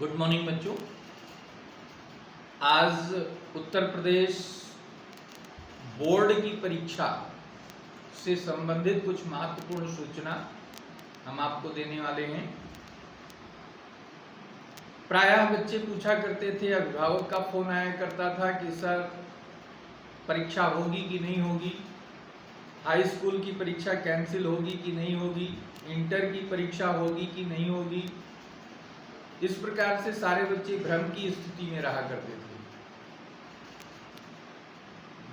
Good morning बच्चों। आज Uttar Pradesh board की परीक्षा से संबंधित कुछ महत्वपूर्ण सूचना हम आपको देने वाले हैं। प्रायः बच्चे पूछा करते थे, अभिभावक का फोन आया करता था कि सर परीक्षा होगी कि नहीं होगी, हाई स्कूल की परीक्षा कैंसिल होगी कि नहीं होगी, इंटर की परीक्षा होगी कि नहीं होगी। इस प्रकार से सारे बच्चे भ्रम की स्थिति में रहा करते थे।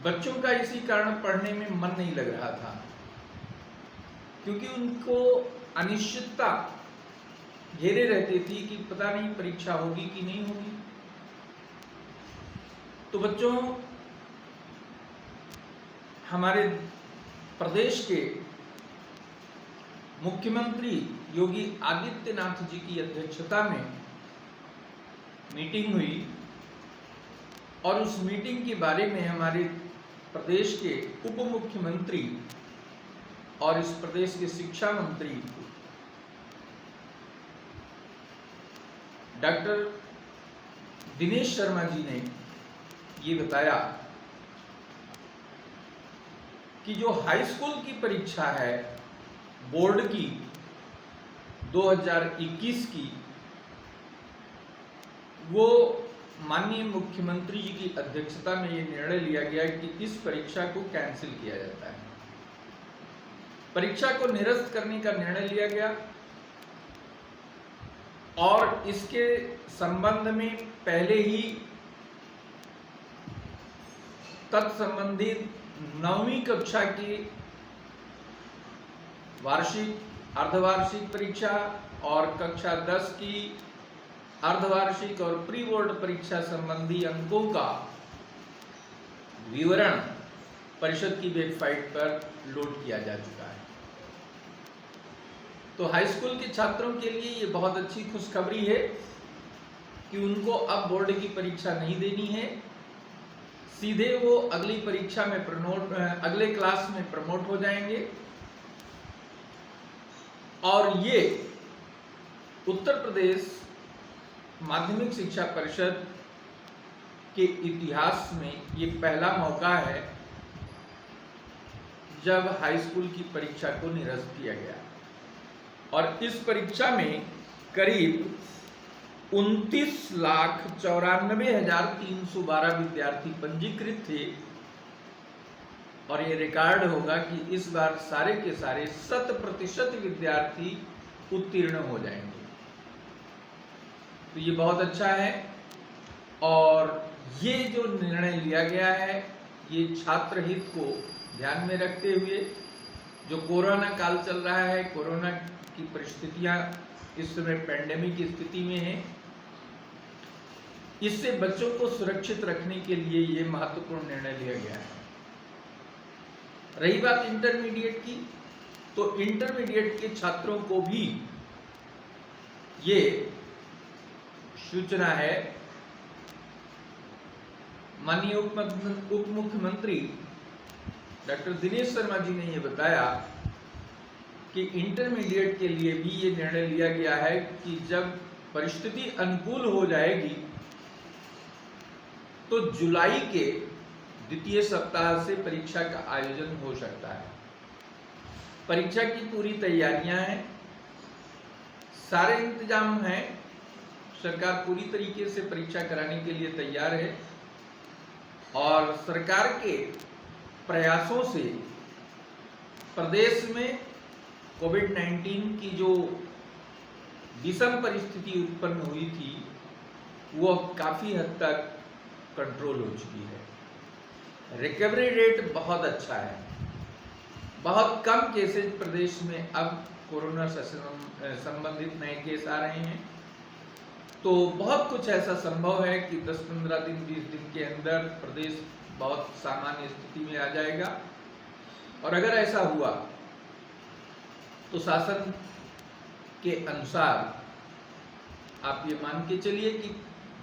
बच्चों का इसी कारण पढ़ने में मन नहीं लग रहा था, क्योंकि उनको अनिश्चितता घेरे रहती थी कि पता नहीं परीक्षा होगी कि नहीं होगी। तो बच्चों, हमारे प्रदेश के मुख्यमंत्री योगी आदित्यनाथ जी की अध्यक्षता में मीटिंग हुई और उस मीटिंग के बारे में हमारे प्रदेश के उप मुख्यमंत्री और इस प्रदेश के शिक्षा मंत्री डॉक्टर दिनेश शर्मा जी ने ये बताया कि जो हाई स्कूल की परीक्षा है बोर्ड की 2021 की, वो माननीय मुख्यमंत्री जी की अध्यक्षता में ये निर्णय लिया गया कि इस परीक्षा को कैंसिल किया जाता है। परीक्षा को निरस्त करने का निर्णय लिया गया और इसके संबंध में पहले ही तत्संबंधित 9वीं कक्षा की वार्षिक, अर्धवार्षिक परीक्षा और कक्षा 10 की अर्धवार्षिक और प्री बोर्ड परीक्षा संबंधी अंकों का विवरण परिषद की वेबसाइट पर लोड किया जा चुका है। तो हाई स्कूल के छात्रों के लिए ये बहुत अच्छी खुशखबरी है कि उनको अब बोर्ड की परीक्षा नहीं देनी है, सीधे वो अगली परीक्षा में अगले क्लास में प्रमोट हो जाएंगे। और ये उत्तर प्रदेश माध्यमिक शिक्षा परिषद के इतिहास में ये पहला मौका है जब हाई स्कूल की परीक्षा को निरस्त किया गया। और इस परीक्षा में करीब 29,94,312 विद्यार्थी पंजीकृत थे और ये रिकॉर्ड होगा कि इस बार सारे के सारे 100% विद्यार्थी उत्तीर्ण हो जाएंगे। तो ये बहुत अच्छा है और ये जो निर्णय लिया गया है ये छात्र हित को ध्यान में रखते हुए, जो कोरोना काल चल रहा है, कोरोना की परिस्थितियां इस समय पैंडेमिक की स्थिति में है, इससे बच्चों को सुरक्षित रखने के लिए ये महत्वपूर्ण निर्णय लिया गया है। रही बात इंटरमीडिएट की, तो इंटरमीडिएट के छात्रों को भी ये सूचना है। माननीय उप मुख्यमंत्री डॉक्टर दिनेश शर्मा जी ने ये बताया कि इंटरमीडिएट के लिए भी ये निर्णय लिया गया है कि जब परिस्थिति अनुकूल हो जाएगी तो जुलाई के द्वितीय सप्ताह से परीक्षा का आयोजन हो सकता है। परीक्षा की पूरी तैयारियां हैं, सारे इंतजाम हैं, सरकार पूरी तरीके से परीक्षा कराने के लिए तैयार है और सरकार के प्रयासों से प्रदेश में कोविड-19 की जो विषम परिस्थिति उत्पन्न हुई थी वो काफ़ी हद तक कंट्रोल हो चुकी है। रिकवरी रेट बहुत अच्छा है, बहुत कम केसेज प्रदेश में अब कोरोना से संबंधित नए केस आ रहे हैं। तो बहुत कुछ ऐसा संभव है कि 10-15 दिन 20 दिन के अंदर प्रदेश बहुत सामान्य स्थिति में आ जाएगा। और अगर ऐसा हुआ तो शासन के अनुसार आप ये मान के चलिए कि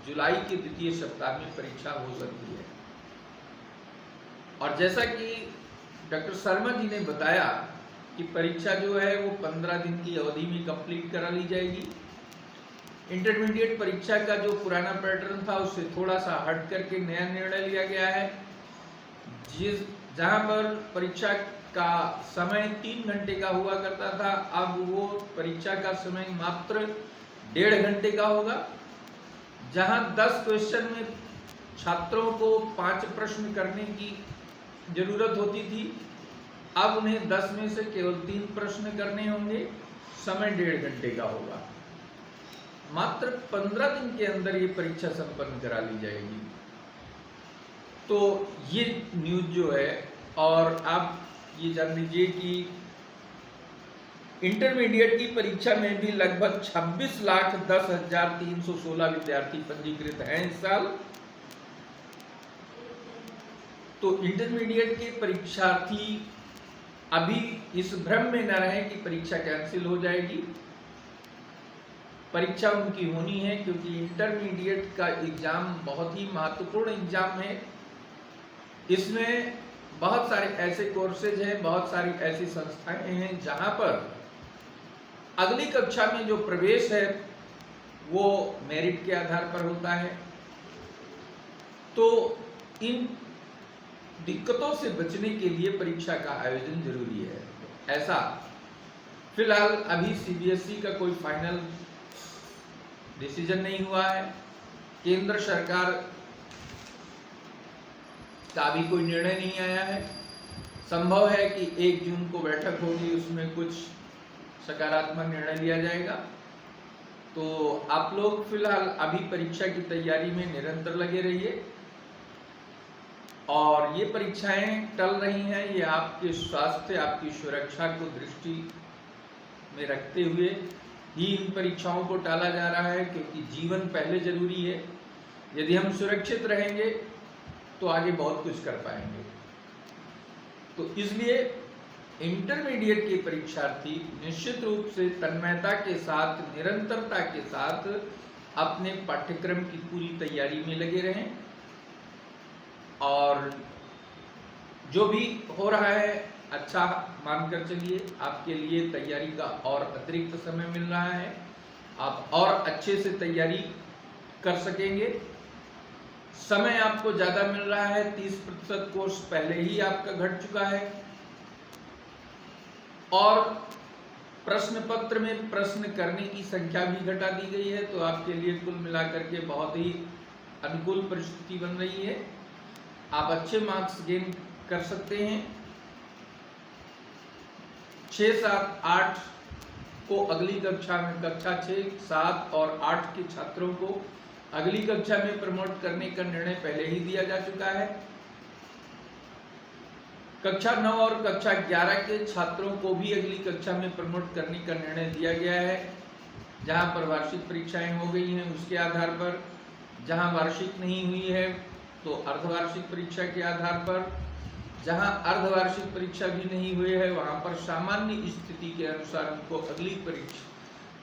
जुलाई के द्वितीय सप्ताह में परीक्षा हो सकती है। और जैसा कि डॉक्टर शर्मा जी ने बताया कि परीक्षा जो है वो 15 दिन की अवधि में कंप्लीट करा ली जाएगी इंटरमीडिएट परीक्षा का जो पुराना पैटर्न था उससे थोड़ा सा हट करके नया निर्णय लिया गया है, जहां पर परीक्षा का समय 3 घंटे का हुआ करता था, अब वो परीक्षा का समय मात्र 1.5 घंटे का होगा। जहां 10 क्वेश्चन में छात्रों को 5 प्रश्न करने की जरूरत होती थी, अब उन्हें 10 में से केवल 3 प्रश्न करने होंगे, समय 1.5 घंटे का होगा। मात्र 15 दिन के अंदर ये परीक्षा संपन्न करा ली जाएगी। तो ये न्यूज जो है, और आप ये जान लीजिए कि इंटरमीडिएट की परीक्षा में भी लगभग 26,10,316 विद्यार्थी पंजीकृत हैं इस साल। तो इंटरमीडिएट के परीक्षार्थी अभी इस भ्रम में न रहें कि परीक्षा कैंसिल हो जाएगी। परीक्षा उनकी होनी है, क्योंकि इंटरमीडिएट का एग्जाम बहुत ही महत्वपूर्ण एग्जाम है। इसमें बहुत सारे ऐसे कोर्सेज हैं, बहुत सारी ऐसी संस्थाएं हैं जहां पर अगली कक्षा में जो प्रवेश है वो मेरिट के आधार पर होता है। तो इन दिक्कतों से बचने के लिए परीक्षा का आयोजन जरूरी है। ऐसा फिलहाल अभी सीबीएसई का कोई फाइनल डिसीजन नहीं हुआ है। केंद्र सरकार का भी कोई निर्णय नहीं आया है। संभव है कि 1 जून को बैठक होगी, उसमें कुछ सकारात्मक निर्णय लिया जाएगा। तो आप लोग फिलहाल अभी परीक्षा की तैयारी में निरंतर लगे रहिए, और ये परीक्षाएं टल रही हैं, ये आपके स्वास्थ्य, आपकी सुरक्षा को दृष्टि में रखते हुए ही इन परीक्षाओं को टाला जा रहा है, क्योंकि जीवन पहले जरूरी है। यदि हम सुरक्षित रहेंगे तो आगे बहुत कुछ कर पाएंगे। तो इसलिए इंटरमीडिएट के परीक्षार्थी निश्चित रूप से तन्मयता के साथ, निरंतरता के साथ अपने पाठ्यक्रम की पूरी तैयारी में लगे रहें, और जो भी हो रहा है अच्छा मानकर चलिए। आपके लिए तैयारी का और अतिरिक्त समय मिल रहा है, आप और अच्छे से तैयारी कर सकेंगे। समय आपको ज़्यादा मिल रहा है, 30% कोर्स पहले ही आपका घट चुका है, और प्रश्न पत्र में प्रश्न करने की संख्या भी घटा दी गई है। तो आपके लिए कुल मिलाकर के बहुत ही अनुकूल परिस्थिति बन रही है। आप अच्छे मार्क्स गेन कर सकते हैं। 6, 7, 8 को अगली कक्षा में, कक्षा 6, 7 और 8 के छात्रों को अगली कक्षा में प्रमोट करने का निर्णय पहले ही दिया जा चुका है। कक्षा 9 और कक्षा 11 के छात्रों को भी अगली कक्षा में प्रमोट करने का निर्णय दिया गया है। जहां पर वार्षिक परीक्षाएं हो गई हैं उसके आधार पर, जहां वार्षिक नहीं हुई है तो अर्धवार्षिक परीक्षा के आधार पर, जहां अर्धवार्षिक परीक्षा भी नहीं हुई है वहां पर सामान्य स्थिति के अनुसार उनको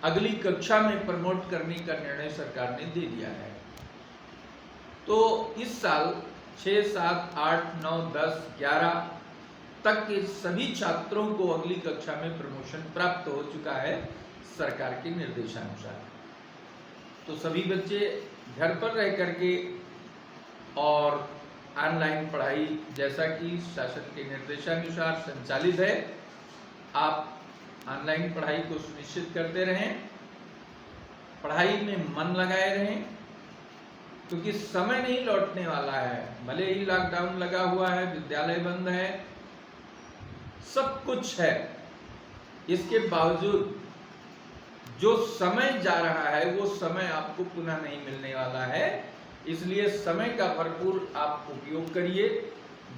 अगली कक्षा में प्रमोट करने का निर्णय सरकार ने दे दिया है। तो इस साल 6, 7, 8, 9, 10, 11 तक के सभी छात्रों को अगली कक्षा में प्रमोशन प्राप्त हो चुका है सरकार के निर्देशानुसार। तो सभी बच्चे घर पर रह करके और ऑनलाइन पढ़ाई, जैसा कि शासन के निर्देशानुसार संचालित है, आप ऑनलाइन पढ़ाई को सुनिश्चित करते रहें, पढ़ाई में मन लगाए रहें, क्योंकि समय नहीं लौटने वाला है। भले ही लॉकडाउन लगा हुआ है, विद्यालय बंद है, सब कुछ है, इसके बावजूद जो समय जा रहा है वो समय आपको पुनः नहीं मिलने वाला है। इसलिए समय का भरपूर आप उपयोग करिए।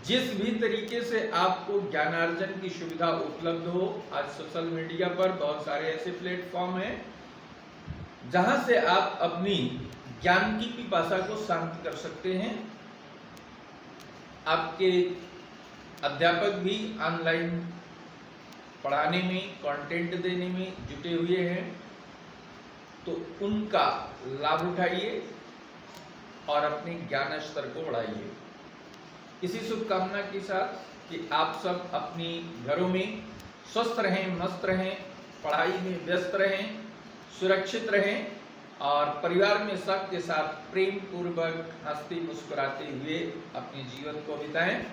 जिस भी तरीके से आपको ज्ञानार्जन की सुविधा उपलब्ध हो, आज सोशल मीडिया पर बहुत सारे ऐसे प्लेटफॉर्म हैं जहां से आप अपनी ज्ञान की पिपासा को शांत कर सकते हैं। आपके अध्यापक भी ऑनलाइन पढ़ाने में, कंटेंट देने में जुटे हुए हैं, तो उनका लाभ उठाइए और अपने ज्ञान स्तर को बढ़ाइए। इसी शुभकामना के साथ कि आप सब अपनी घरों में स्वस्थ रहें, मस्त रहें, पढ़ाई में व्यस्त रहें, सुरक्षित रहें, और परिवार में सबके साथ प्रेम पूर्वक हंसते मुस्कुराते हुए अपने जीवन को बिताएं,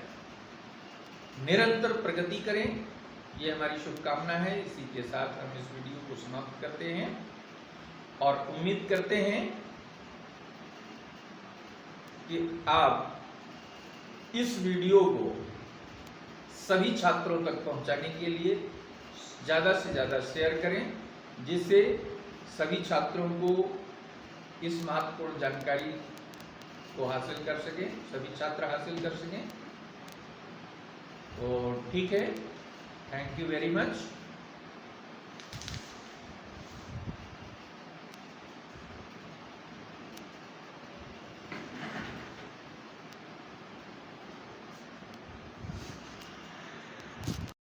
निरंतर प्रगति करें, ये हमारी शुभकामना है। इसी के साथ हम इस वीडियो को समाप्त करते हैं और उम्मीद करते हैं कि आप इस वीडियो को सभी छात्रों तक पहुंचाने के लिए ज़्यादा से ज़्यादा शेयर करें, जिससे सभी छात्रों को इस महत्वपूर्ण जानकारी को हासिल कर सकें, सभी छात्र हासिल कर सकें। तो ठीक है, थैंक यू वेरी मच।